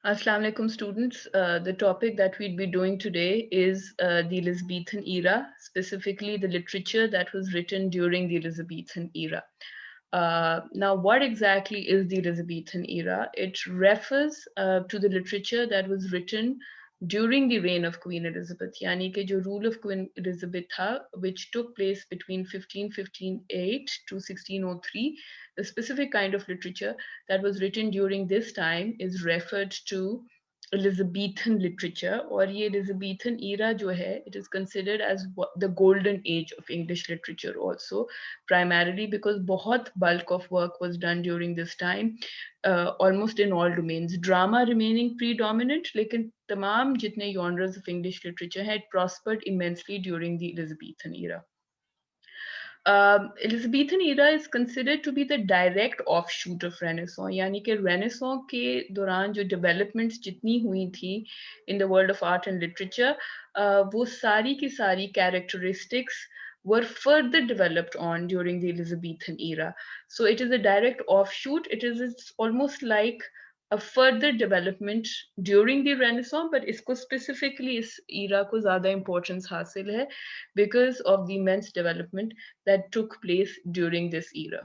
Assalamu alaikum students. The topic that we'd be doing today is the Elizabethan era, specifically the literature that was written during the Elizabethan era. Now, what exactly is the Elizabethan era? It refers to the literature that was written during the reign of Queen Elizabeth, yani ke jo rule of Queen Elizabeth tha, which took place between 1558 to 1603. The specific kind of literature that was written during this time is referred to Elizabethan literature, और ये Elizabethan era जो है, it is considered as the golden age of English literature also, primarily because बहुत bulk of work was done during this time, almost in all domains. Drama remaining predominant, लेकिन तमाम जितने genres of English literature had prospered immensely during the Elizabethan era. Elizabethan era is considered to be the direct offshoot of Renaissance. यानी कि Renaissance के दौरान जो developments जितनी हुई थी in the world of art and literature, वो सारी की सारी characteristics were further developed on during the Elizabethan era. So it is a direct offshoot. It's almost like a further development during the Renaissance, but इसको specifically इस era को ज़्यादा importance हासिल है because of the immense development that took place during this era.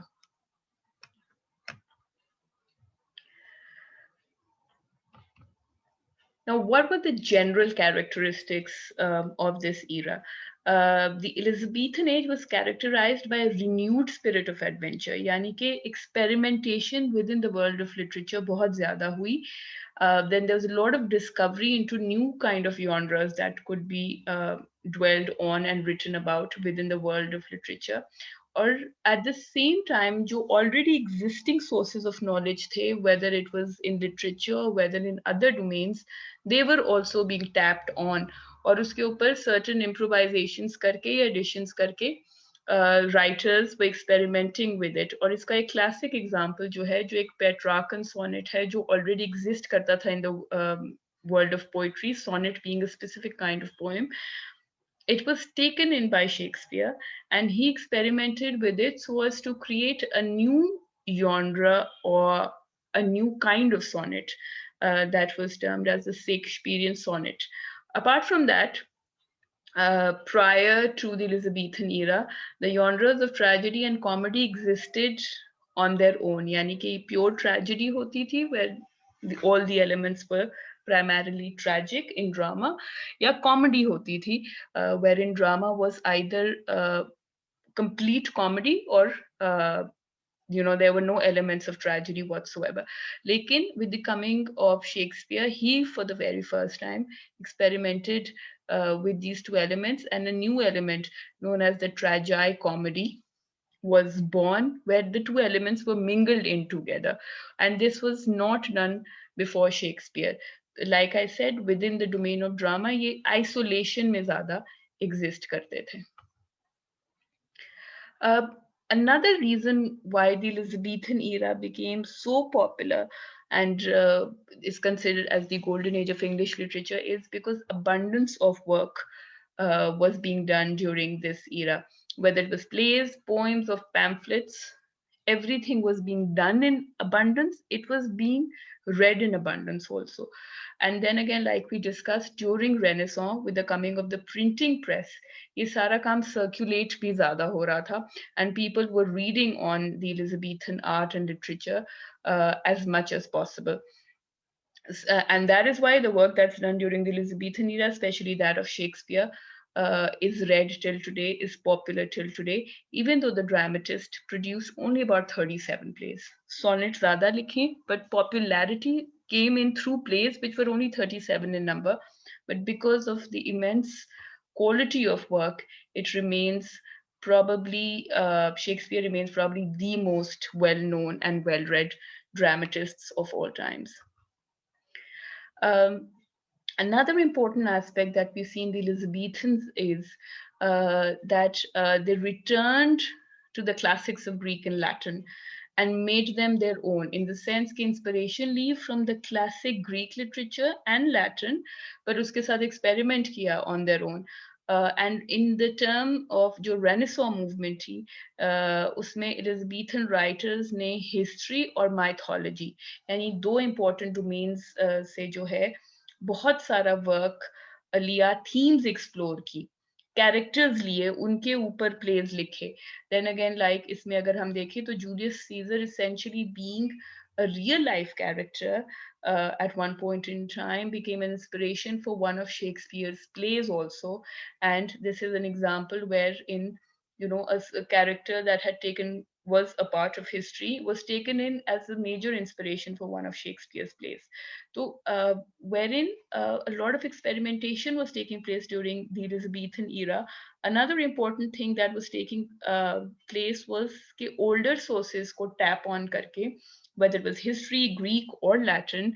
Now, what were the general characteristics of this era? The Elizabethan age was characterized by a renewed spirit of adventure, यानी कि experimentation within the world of literature बहुत ज़्यादा हुई. Then there was a lot of discovery into new kind of genres that could be dwelled on and written about within the world of literature. Or at the same time, जो already existing sources of knowledge थे, whether it was in literature, whether in other domains, they were also being tapped on. और उसके ऊपर certain improvisations करके या additions करके writers were experimenting with it. और इसका एक classic example जो है, जो एक Petrarchan sonnet है, जो already exist करता था in the world of poetry, sonnet being a specific kind of poem. It was taken in by Shakespeare, and he experimented with it so as to create a new genre or a new kind of sonnet that was termed as the Shakespearean sonnet. Apart from that, prior to the Elizabethan era, the genres of tragedy and comedy existed on their own. यानी कि pure tragedy होती थी where all the elements were primarily tragic in drama, या comedy होती थी wherein drama was either complete comedy or there were no elements of tragedy whatsoever. Lekin with the coming of Shakespeare, he for the very first time experimented with these two elements, and a new element known as the tragi-comedy was born, where the two elements were mingled in together. And this was not done before Shakespeare. Like I said, within the domain of drama, ये isolation में ज़्यादा exist करते थे. Uh, Another reason why the Elizabethan era became so popular and is considered as the golden age of English literature is because abundance of work was being done during this era. Whether it was plays, poems, or pamphlets, everything was being done in abundance. It was being read in abundance also. And then again, like we discussed during Renaissance, with the coming of the printing press, ये सारा काम circulate भी ज़्यादा हो रहा था, and people were reading on the Elizabethan art and literature as much as possible. And that is why the work that's done during the Elizabethan era, especially that of Shakespeare, is read till today, is popular till today, even though the dramatist produced only about 37 plays. Sonnets ज़्यादा लिखे, but popularity came in through plays which were only 37 in number. But because of the immense quality of work, it remains probably, Shakespeare remains probably the most well-known and well-read dramatists of all times. Um, Another important aspect that we see in the Elizabethans is that they returned to the classics of Greek and Latin and made them their own, in the sense कि inspiration Lee from the classic Greek literature and Latin, but उसके साथ experiment किया on their own. And in the term of जो Renaissance movement थी, उसमें Elizabethan writers ने history और mythology, यानी दो इम्पोर्टेंट डोमेन्स से जो है बहुत सारा वर्क लिया, थीम्स एक्सप्लोर की, कैरेक्टर्स लिए, उनके ऊपर प्लेज लिखे. देन अगेन लाइक इसमें अगर हम देखें तो Julius Caesar essentially being a real life character at one point in time became an inspiration for one of Shakespeare's plays also. And this is an example where in, a character that had taken was a part of history was taken in as a major inspiration for one of Shakespeare's plays. So wherein a lot of experimentation was taking place during the Elizabethan era. Another important thing that was taking place was कि older sources को tap on करके, whether it was history, Greek or Latin,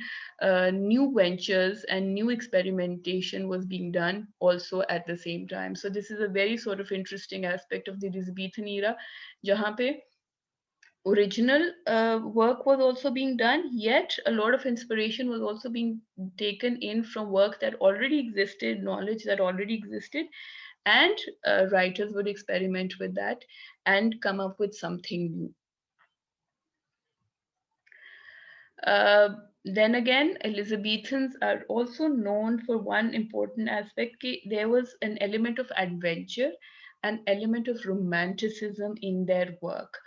new ventures and new experimentation was being done also at the same time. So this is a very sort of interesting aspect of the Elizabethan era, जहाँ पे original work was also being done, yet a lot of inspiration was also being taken in from work that already existed, knowledge that already existed, and writers would experiment with that and come up with something new. Uh, then again, Elizabethans are also known for one important aspect. There was an element of adventure, an element of romanticism in their work.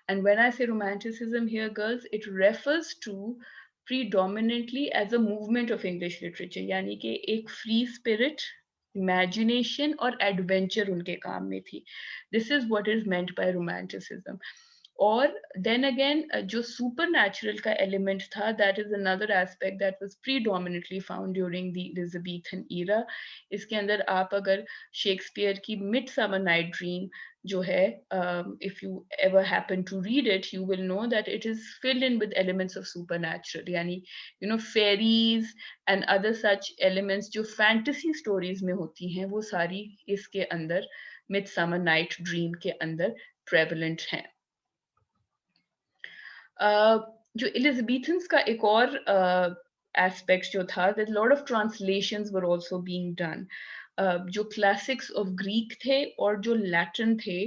And when I say romanticism here, girls, it refers to predominantly as a movement of English literature. यानी कि एक free spirit, imagination और adventure उनके काम में थी. This is what is meant by romanticism. और then again जो सुपर नेचुरल का एलिमेंट था, that is another aspect that was predominantly found during the Elizabethan era. इसके अंदर आप अगर शेक्सपियर की मिड समर नाइट ड्रीम जो है, if you ever happen to read it, you will know that it is filled in with elements of supernatural, यानी fairies and other such elements जो fantasy stories में होती हैं, वो सारी इसके अंदर मिड समर नाइट ड्रीम के अंदर प्रेवलेंट हैं. जो एलिजाबेथन्स का एक और एस्पेक्ट जो था, that lot of translations were also being done. जो क्लासिक्स ऑफ ग्रीक थे और जो लैटिन थे,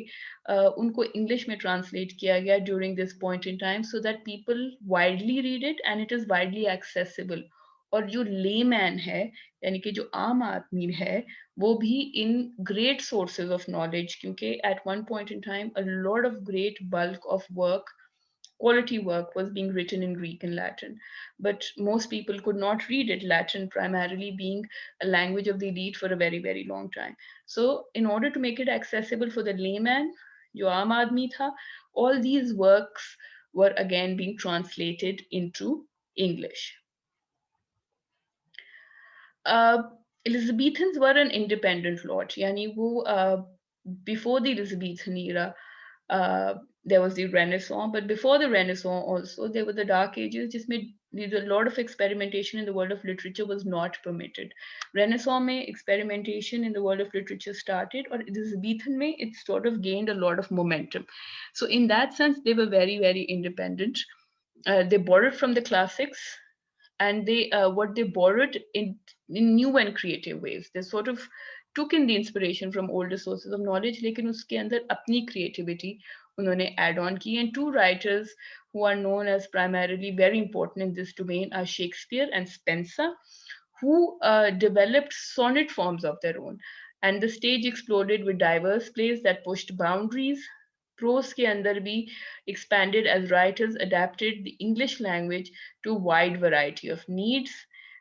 उनको इंग्लिश में ट्रांसलेट किया गया during this point in time, so that people widely read it and it is widely accessible. और जो लेमैन है, यानी कि जो आम आदमी है, वो भी in great sources of knowledge, क्योंकि at one point in time a lot of great bulk of work, quality work was being written in Greek and Latin, but most people could not read it, Latin primarily being a language of the elite for a very, very long time. So, in order to make it accessible for the layman, jo aam aadmi tha, all these works were again being translated into English. Uh, Elizabethans were an independent lot, yani wo before the Elizabethan era, uh, there was the Renaissance, but before the Renaissance also there were the Dark Ages, जिसमें a lot of experimentation in the world of literature was not permitted. Renaissance में experimentation in the world of literature started, or Elizabethan में it sort of gained a lot of momentum. So in that sense, they were very, very independent. They borrowed from the classics, and they what they borrowed in new and creative ways. They sort of took in the inspiration from older sources of knowledge, लेकिन उसके अंदर अपनी creativity उन्होंने add on की. And two writers who are known as primarily very important in this domain are Shakespeare and Spenser, who developed sonnet forms of their own. And the stage exploded with diverse plays that pushed boundaries. Prose के अंदर भी expanded as writers adapted the English language to a wide variety of needs.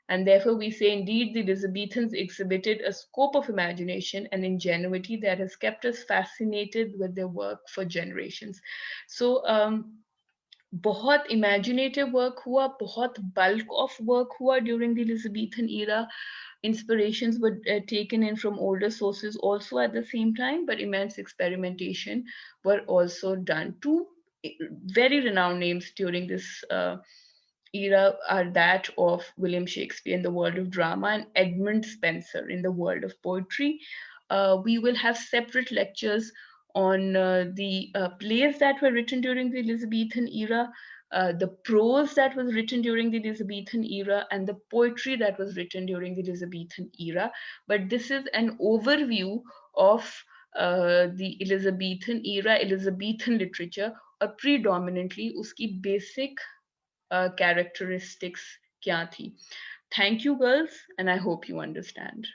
And therefore, we say indeed the Elizabethans exhibited a scope of imagination and ingenuity that has kept us fascinated with their work for generations. So, बहुत imaginative work हुआ, बहुत bulk of work हुआ during the Elizabethan era. Inspirations were taken in from older sources also at the same time, but immense experimentation were also done. Two very renowned names during this era are that of William Shakespeare in the world of drama and Edmund Spenser in the world of poetry. We will have separate lectures on the plays that were written during the Elizabethan era. the prose that was written during the Elizabethan era, and the poetry that was written during the Elizabethan era. But this is an overview of the Elizabethan era, Elizabethan literature, और predominantly उसकी basic characteristics क्या थी. Thank you, girls, and I hope you understand.